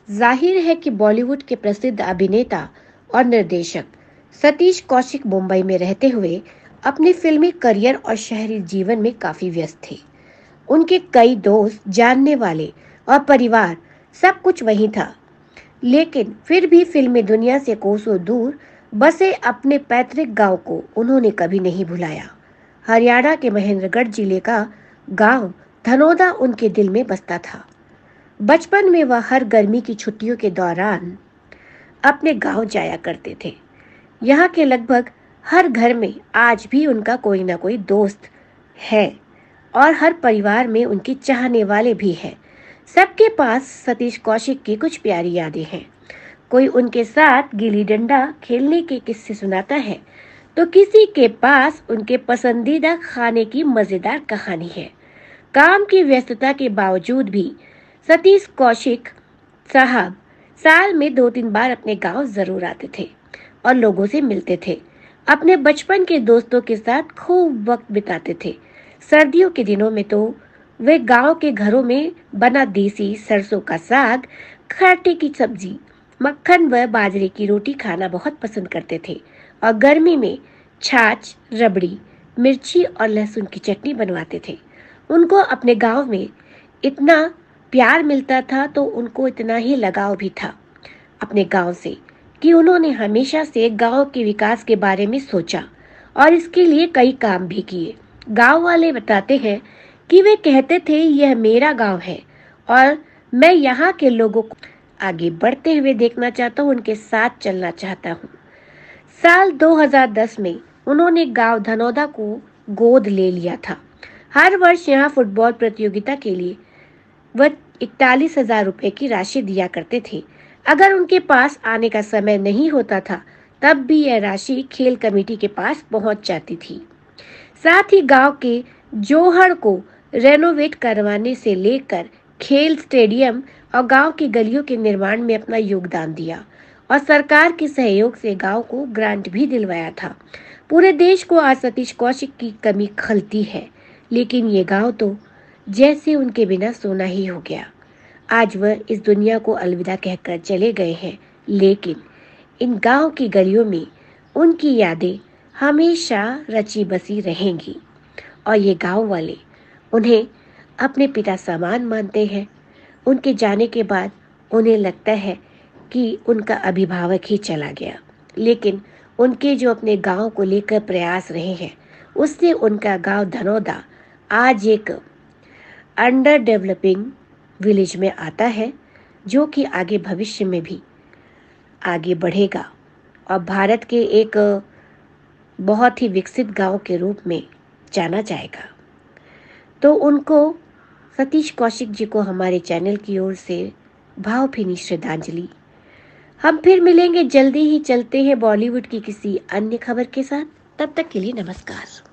जाहिर है कि बॉलीवुड के प्रसिद्ध अभिनेता और निर्देशक सतीश कौशिक मुंबई में रहते हुए अपने फिल्मी करियर और शहरी जीवन में काफी व्यस्त थे। उनके कई दोस्त, जानने वाले और परिवार सब कुछ वहीं था, लेकिन फिर भी फिल्मी दुनिया से कोसों दूर बसे अपने पैतृक गांव को उन्होंने कभी नहीं भुलाया। हरियाणा के महेंद्रगढ़ जिले का गांव धनोदा उनके दिल में बसता था। बचपन में वह हर गर्मी की छुट्टियों के दौरान अपने गांव जाया करते थे। यहाँ के लगभग हर घर में आज भी उनका कोई ना कोई दोस्त है और हर परिवार में उनके चाहने वाले भी हैं। सबके पास सतीश कौशिक की कुछ प्यारी यादें हैं। कोई उनके साथ गिल्ली डंडा खेलने के किस्से सुनाता है, तो किसी के पास उनके पसंदीदा खाने की मजेदार कहानी है। काम की व्यस्तता के बावजूद भी सतीश कौशिक साहब साल में 2-3 बार अपने गांव जरूर आते थे और लोगों से मिलते थे। अपने बचपन के दोस्तों के साथ खूब वक्त बिताते थे। सर्दियों के दिनों में तो वे गांव के घरों में बना देसी सरसों का साग, खट्टे की सब्जी, मक्खन व बाजरे की रोटी खाना बहुत पसंद करते थे और गर्मी में छाछ, रबड़ी, मिर्ची और लहसुन की चटनी बनवाते थे। उनको अपने गांव में इतना प्यार मिलता था तो उनको इतना ही लगाव भी था अपने गांव से कि उन्होंने हमेशा से गांव के विकास के बारे में सोचा और इसके लिए कई काम भी किए। गांव वाले बताते हैं कि वे कहते थे, यह मेरा गांव है और मैं यहाँ के लोगों को आगे बढ़ते हुए देखना चाहता हूँ, उनके साथ चलना चाहता हूँ। साल 2010 में उन्होंने गांव धनौदा को गोद ले लिया था। हर वर्ष यहाँ फुटबॉल प्रतियोगिता के लिए वह 41,000 रुपए की राशि दिया करते थे। अगर उनके पास आने का समय नहीं होता था, तब भी यह राशि खेल कमेटी के पास पहुंच जाती थी। साथ ही गांव के जोहड़ को रेनोवेट करवाने से लेकर खेल स्टेडियम और गांव की गलियों के निर्माण में अपना योगदान दिया और सरकार के सहयोग से गांव को ग्रांट भी दिलवाया था। पूरे देश को आज सतीश कौशिक की कमी खलती है, लेकिन ये गांव तो जैसे उनके बिना सोना ही हो गया। आज वह इस दुनिया को अलविदा कहकर चले गए हैं, लेकिन इन गांव की गलियों में उनकी यादें हमेशा रची बसी रहेंगी और ये गांव वाले उन्हें अपने पिता समान मानते हैं। उनके जाने के बाद उन्हें लगता है कि उनका अभिभावक ही चला गया, लेकिन उनके जो अपने गांव को लेकर प्रयास रहे हैं, उससे उनका गांव धनौदा आज एक अंडर डेवलपिंग विलेज में आता है, जो कि आगे भविष्य में भी आगे बढ़ेगा और भारत के एक बहुत ही विकसित गांव के रूप में जाना जाएगा। तो उनको, सतीश कौशिक जी को हमारे चैनल की ओर से भावभीनी श्रद्धांजलि। हम फिर मिलेंगे जल्दी ही। चलते हैं बॉलीवुड की किसी अन्य खबर के साथ। तब तक के लिए नमस्कार।